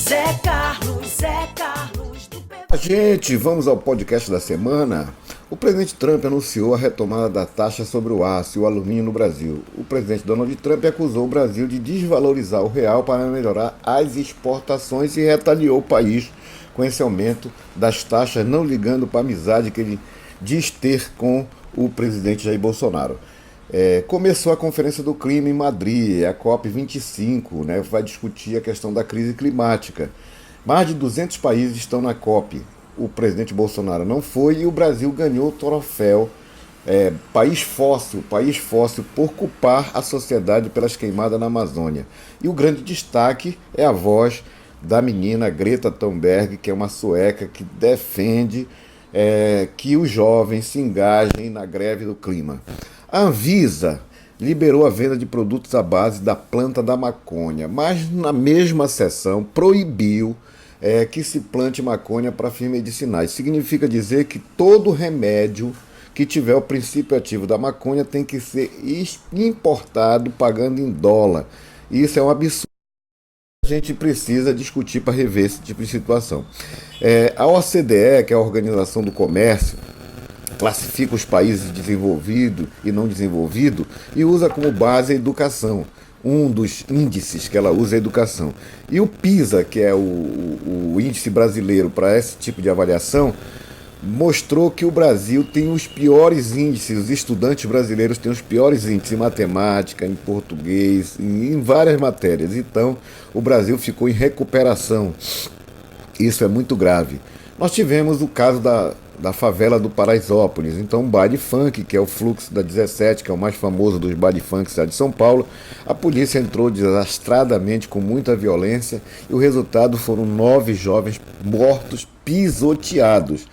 Zé Carlos do Gente, vamos ao podcast da semana. O presidente Trump anunciou a retomada da taxa sobre o aço e o alumínio no Brasil. O presidente Donald Trump acusou o Brasil de desvalorizar o real para melhorar as exportações e retaliou o país com esse aumento das taxas, não ligando para a amizade que ele diz ter com o presidente Jair Bolsonaro. Começou a Conferência do Clima em Madrid, a COP25, né, vai discutir a questão da crise climática. Mais de 200 países estão na COP. O presidente Bolsonaro não foi e o Brasil ganhou o troféu país fóssil por culpar a sociedade pelas queimadas na Amazônia. E o grande destaque é a voz da menina Greta Thunberg, que é uma sueca que defende que os jovens se engajem na greve do clima. A Anvisa liberou a venda de produtos à base da planta da maconha, mas na mesma sessão proibiu que se plante maconha para fins medicinais. Significa dizer que todo remédio que tiver o princípio ativo da maconha tem que ser importado pagando em dólar. Isso é um absurdo. A gente precisa discutir para rever esse tipo de situação. A OCDE, que é a Organização do Comércio, classifica os países desenvolvidos e não desenvolvidos e usa como base a educação. Um dos índices que ela usa é a educação. E o PISA, que é o índice brasileiro para esse tipo de avaliação, mostrou que o Brasil tem os piores índices, os estudantes brasileiros têm os piores índices em matemática, em português, em várias matérias. Então, o Brasil ficou em recuperação. Isso é muito grave. Nós tivemos o caso da favela do Paraisópolis. Então, um baile funk, que é o Fluxo da 17, que é o mais famoso dos baile funks de São Paulo, a polícia entrou desastradamente com muita violência e o resultado foram 9 jovens mortos, pisoteados.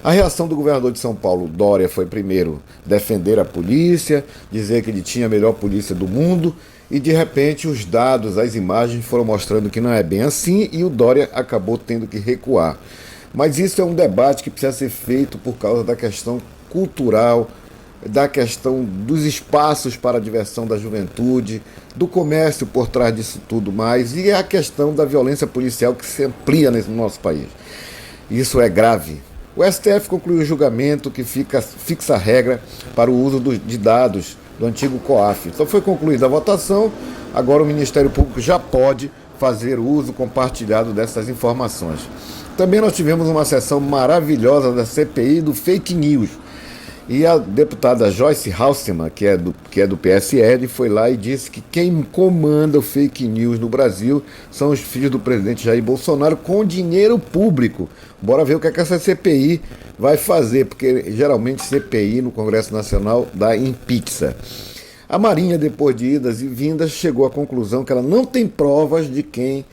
A reação do governador de São Paulo, Dória, foi primeiro defender a polícia, dizer que ele tinha a melhor polícia do mundo, e de repente os dados, as imagens foram mostrando que não é bem assim e o Dória acabou tendo que recuar. Mas isso é um debate que precisa ser feito por causa da questão cultural, da questão dos espaços para a diversão da juventude, do comércio por trás disso tudo mais, e a questão da violência policial que se amplia no nosso país. Isso é grave. O STF concluiu o julgamento que fixa a regra para o uso de dados do antigo COAF. Então foi concluída a votação, agora o Ministério Público já pode fazer o uso compartilhado dessas informações. Também nós tivemos uma sessão maravilhosa da CPI do fake news. E a deputada Joyce Hasselmann, que é do PSL, foi lá e disse que quem comanda o fake news no Brasil são os filhos do presidente Jair Bolsonaro com dinheiro público. Bora ver o que essa CPI vai fazer, porque geralmente CPI no Congresso Nacional dá em pizza. A Marinha, depois de idas e vindas, chegou à conclusão que ela não tem provas de quem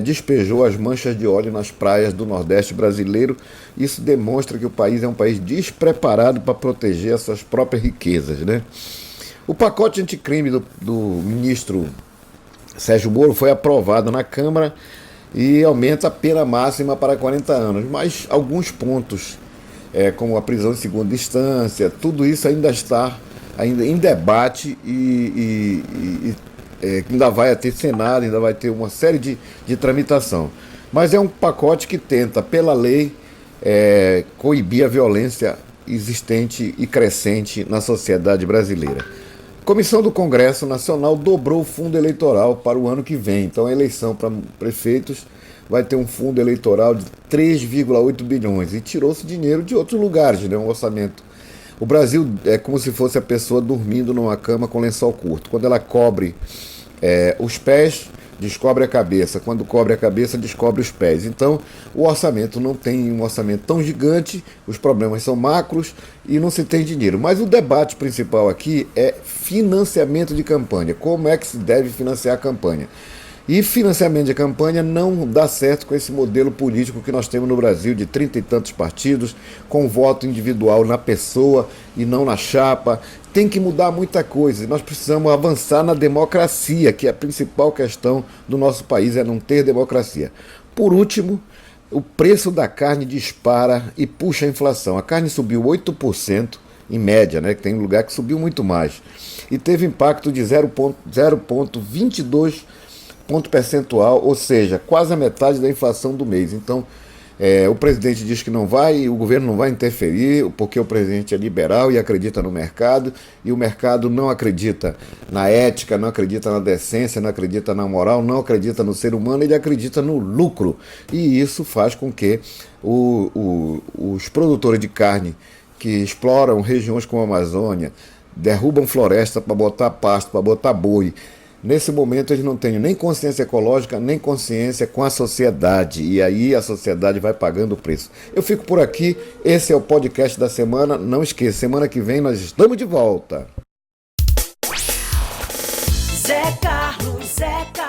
despejou as manchas de óleo nas praias do Nordeste brasileiro. Isso demonstra que o país é um país despreparado para proteger as suas próprias riquezas, né? O pacote anticrime do ministro Sérgio Moro foi aprovado na Câmara e aumenta a pena máxima para 40 anos, mas alguns pontos, como a prisão em segunda instância, tudo isso ainda está em debate e ainda vai ter Senado, ainda vai ter uma série de tramitação. Mas é um pacote que tenta, pela lei, coibir a violência existente e crescente na sociedade brasileira. A Comissão do Congresso Nacional dobrou o fundo eleitoral para o ano que vem. Então a eleição para prefeitos vai ter um fundo eleitoral de 3,8 bilhões e tirou-se dinheiro de outros lugares, né? Um orçamento. O Brasil é como se fosse a pessoa dormindo numa cama com lençol curto. Quando ela cobre os pés, descobre a cabeça. Quando cobre a cabeça, descobre os pés. Então, o orçamento não tem um orçamento tão gigante, os problemas são macros e não se tem dinheiro. Mas o debate principal aqui é financiamento de campanha. Como é que se deve financiar a campanha? E financiamento de campanha não dá certo com esse modelo político que nós temos no Brasil, de 30 e tantos partidos, com voto individual na pessoa e não na chapa. Tem que mudar muita coisa. Nós precisamos avançar na democracia, que é a principal questão do nosso país, é não ter democracia. Por último, o preço da carne dispara e puxa a inflação. A carne subiu 8%, em média, né? Que tem lugar que subiu muito mais. E teve impacto de 0,22 ponto percentual, ou seja, quase a metade da inflação do mês. Então, o presidente diz que não vai, o governo não vai interferir, porque o presidente é liberal e acredita no mercado, e o mercado não acredita na ética, não acredita na decência, não acredita na moral, não acredita no ser humano, ele acredita no lucro. E isso faz com que os produtores de carne que exploram regiões como a Amazônia, derrubam floresta para botar pasto, para botar boi, nesse momento eles não têm nem consciência ecológica, nem consciência com a sociedade. E aí a sociedade vai pagando o preço. Eu fico por aqui. Esse é o podcast da semana. Não esqueça, semana que vem nós estamos de volta. Zé Carlos, Zé Carlos.